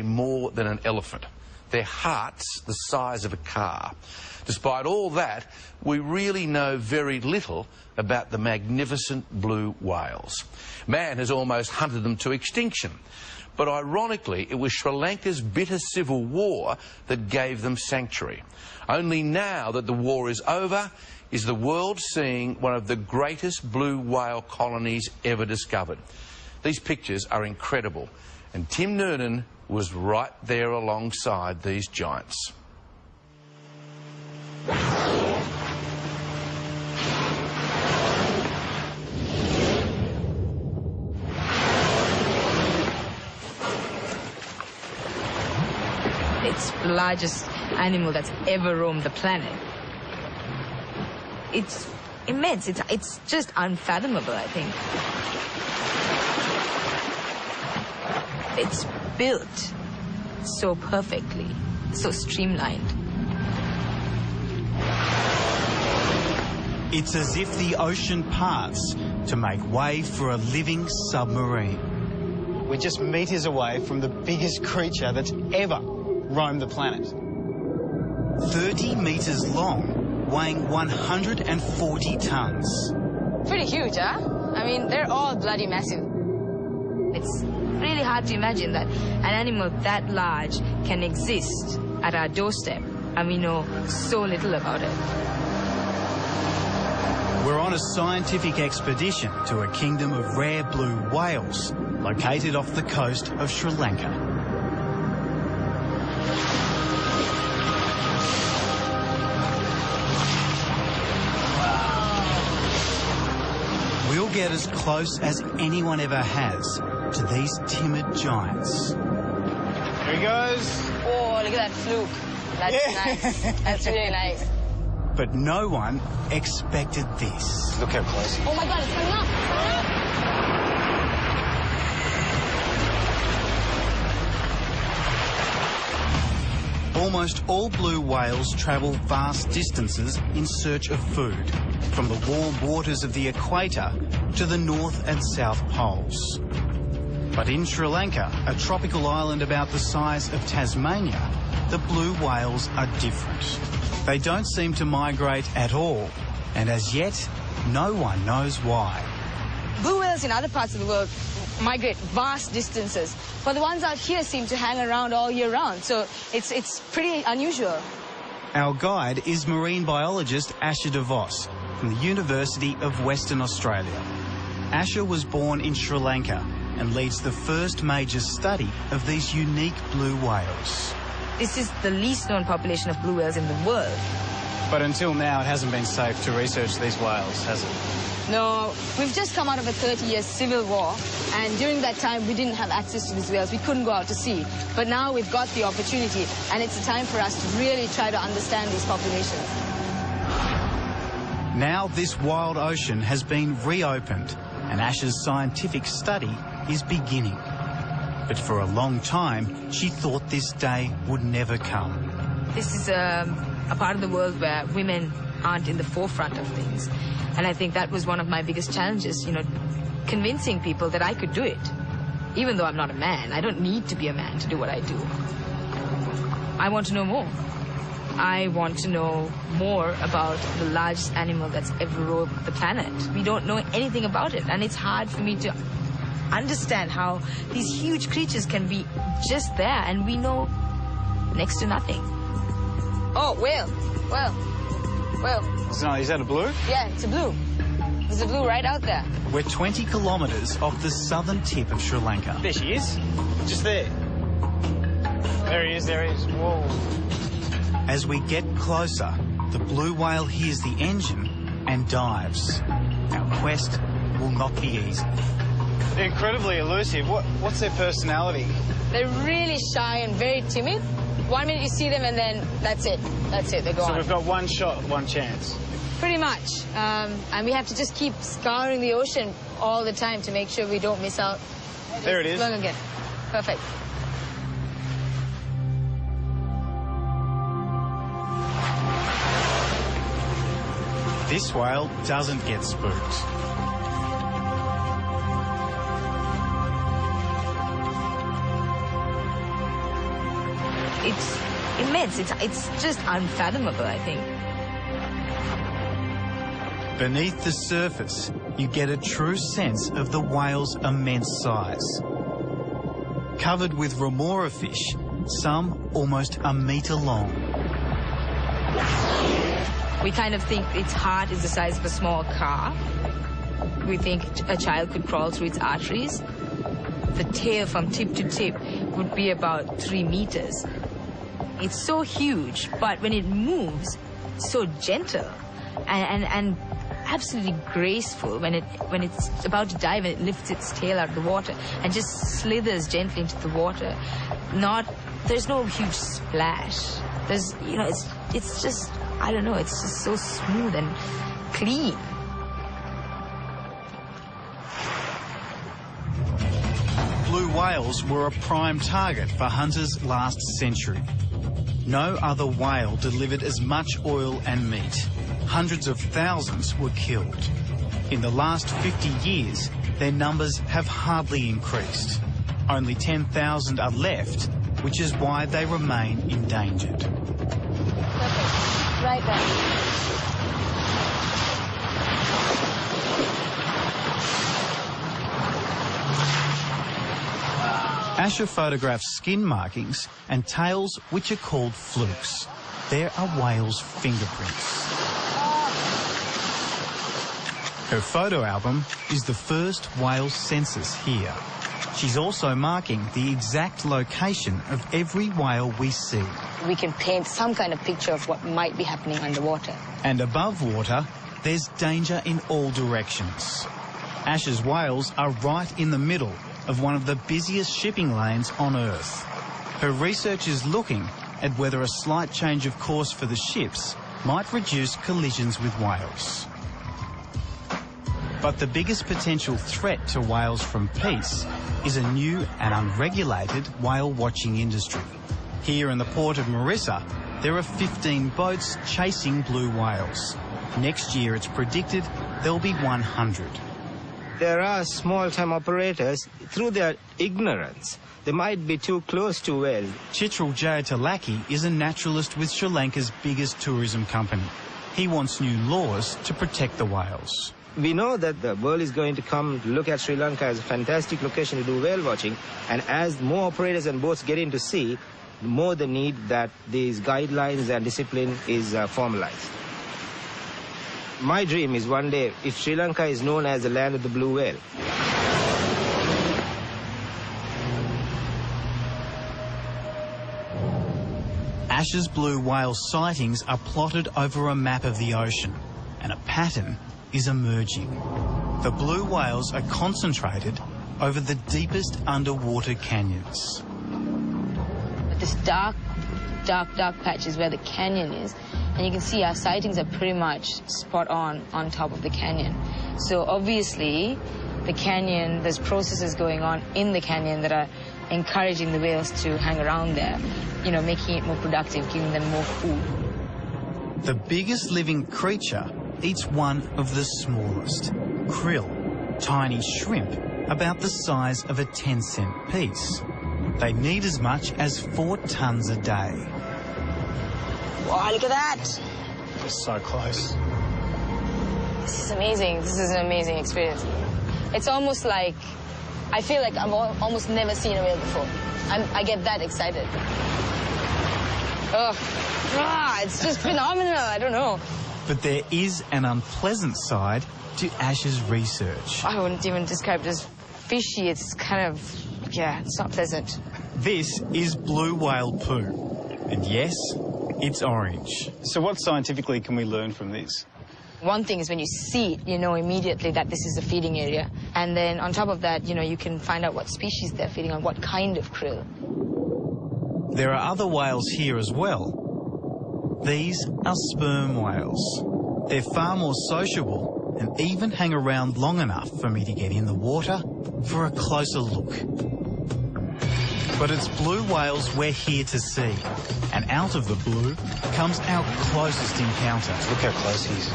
more than an elephant. Their heart's the size of a car. Despite all that, we really know very little about the magnificent blue whales. Man has almost hunted them to extinction. But ironically, it was Sri Lanka's bitter civil war that gave them sanctuary. Only now that the war is over is the world seeing one of the greatest blue whale colonies ever discovered. These pictures are incredible, and Tim Noonan was right there alongside these giants. It's the largest animal that's ever roamed the planet. It's immense. It's just unfathomable, I think. It's built so perfectly, so streamlined. It's as if the ocean parts to make way for a living submarine. We're just meters away from the biggest creature that's ever roamed the planet. 30 metres long, weighing 140 tonnes. Pretty huge, huh? I mean, they're all bloody massive. It's really hard to imagine that an animal that large can exist at our doorstep, and we know so little about it. We're on a scientific expedition to a kingdom of rare blue whales located off the coast of Sri Lanka. We'll get as close as anyone ever has to these timid giants. Here he goes. Oh, look at that fluke. That's nice. That's really nice. But no one expected this. Look how close he is. Oh my God, it's coming up. Almost all blue whales travel vast distances in search of food, from the warm waters of the equator to the North and South Poles. But in Sri Lanka, a tropical island about the size of Tasmania, the blue whales are different. They don't seem to migrate at all, and as yet, no one knows why. Blue whales in other parts of the world migrate vast distances, but the ones out here seem to hang around all year round, so it's pretty unusual. Our guide is marine biologist Asher de Vos from the University of Western Australia. Asher was born in Sri Lanka and leads the first major study of these unique blue whales. This is the least known population of blue whales in the world. But until now, it hasn't been safe to research these whales, has it? No, we've just come out of a 30-year civil war, and during that time we didn't have access to these whales. We couldn't go out to sea. But now we've got the opportunity, and it's a time for us to really try to understand these populations. Now this wild ocean has been reopened, and Asher's scientific study is beginning. But for a long time, she thought this day would never come. This is a part of the world where women aren't in the forefront of things. And I think that was one of my biggest challenges, you know, convincing people that I could do it. Even though I'm not a man, I don't need to be a man to do what I do. I want to know more. I want to know more about the largest animal that's ever roamed the planet. We don't know anything about it, and it's hard for me to understand how these huge creatures can be just there, and we know next to nothing. Oh, whale. Is that a blue? Yeah, it's a blue. There's a blue right out there. We're 20 kilometres off the southern tip of Sri Lanka. There she is. Just there. There he is, there he is. Whoa. As we get closer, the blue whale hears the engine and dives. Our quest will not be easy. They're incredibly elusive. What's their personality? They're really shy and very timid. 1 minute you see them and then that's it. That's it, they're gone. So we've got one shot, one chance. Pretty much. And we have to just keep scouring the ocean all the time to make sure we don't miss out. There it is. Long again. Perfect. This whale doesn't get spooked. it's immense. It's just unfathomable, I think. Beneath the surface, you get a true sense of the whale's immense size. Covered with remora fish, some almost a metre long. We kind of think its heart is the size of a small car. We think a child could crawl through its arteries. The tail from tip to tip would be about 3 meters. It's so huge, but when it moves, so gentle and absolutely graceful. When it's about to dive, and it lifts its tail out of the water and just slithers gently into the water. There's no huge splash. There's, it's just, I don't know, it's just so smooth and clean. Blue whales were a prime target for hunters last century. No other whale delivered as much oil and meat. Hundreds of thousands were killed. In the last 50 years, their numbers have hardly increased. Only 10,000 are left, which is why they remain endangered. Perfect. Right there. Asher photographs skin markings and tails which are called flukes. They're a whale's fingerprints. Her photo album is the first whale census here. She's also marking the exact location of every whale we see. We can paint some kind of picture of what might be happening underwater. And above water, there's danger in all directions. Asher's whales are right in the middle of one of the busiest shipping lanes on Earth. Her research is looking at whether a slight change of course for the ships might reduce collisions with whales. But the biggest potential threat to whales from peace is a new and unregulated whale watching industry. Here in the port of Marissa, there are 15 boats chasing blue whales. Next year, it's predicted there'll be 100. There are small-time operators, through their ignorance, they might be too close to whales. Chitral Jayatalaki is a naturalist with Sri Lanka's biggest tourism company. He wants new laws to protect the whales. We know that the world is going to come to look at Sri Lanka as a fantastic location to do whale watching, and as more operators and boats get into sea, the more the need that these guidelines and discipline is formalized. My dream is one day, if Sri Lanka is known as the land of the blue whale. Asher's blue whale sightings are plotted over a map of the ocean, and a pattern is emerging. The blue whales are concentrated over the deepest underwater canyons. This dark patch is where the canyon is. And you can see our sightings are pretty much spot on top of the canyon. So obviously, the canyon, there's processes going on in the canyon that are encouraging the whales to hang around there, making it more productive, giving them more food. The biggest living creature eats one of the smallest, krill, tiny shrimp about the size of a 10-cent piece. They need as much as 4 tons a day. Wow, look at that! We're so close. This is amazing. This is an amazing experience. It's almost like, I feel like I've almost never seen a whale before. I get that excited. It's just phenomenal. I don't know. But there is an unpleasant side to Asher's research. I wouldn't even describe it as fishy. It's kind of, it's not pleasant. This is blue whale poo. And yes, it's orange. So what scientifically can we learn from this? One thing is when you see it, you know immediately that this is a feeding area. And then on top of that, you can find out what species they're feeding on, what kind of krill. There are other whales here as well. These are sperm whales. They're far more sociable and even hang around long enough for me to get in the water for a closer look. But it's blue whales we're here to see. And out of the blue comes our closest encounter. Look how close he is.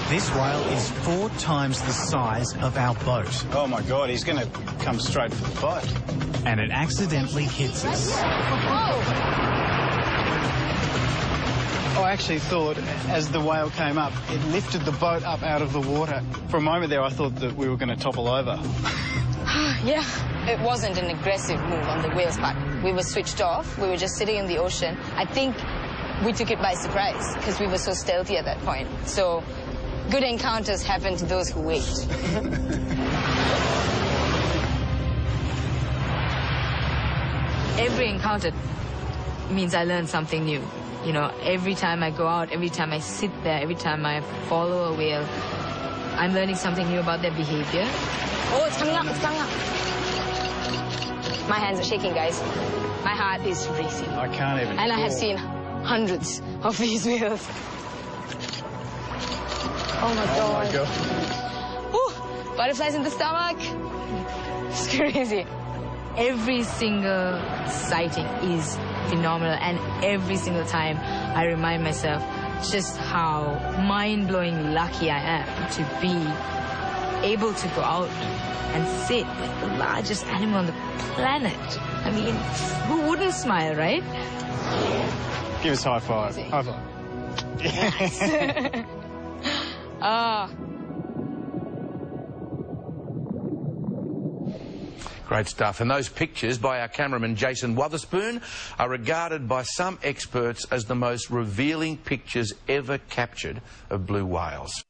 This whale is 4 times the size of our boat. Oh my God, he's going to come straight for the boat. And it accidentally hits us. I actually thought, as the whale came up, it lifted the boat up out of the water. For a moment there, I thought that we were going to topple over. Yeah. It wasn't an aggressive move on the whale's part. We were switched off. We were just sitting in the ocean. I think we took it by surprise because we were so stealthy at that point. So good encounters happen to those who wait. Every encounter means I learn something new. You know, every time I go out, every time I sit there, every time I follow a whale, I'm learning something new about their behavior. Oh, it's coming up, it's coming up. My hands are shaking, guys. My heart is racing. I can't even. And I have seen hundreds of these whales. Oh my God. Oh my God. Ooh, butterflies in the stomach. It's crazy. Every single sighting is phenomenal, and every single time I remind myself just how mind-blowing lucky I am to be able to go out and sit with the largest animal on the planet. I mean, who wouldn't smile, right? Give us a high five. High five. Yes. Ah. Great stuff. And those pictures by our cameraman Jason Wotherspoon are regarded by some experts as the most revealing pictures ever captured of blue whales.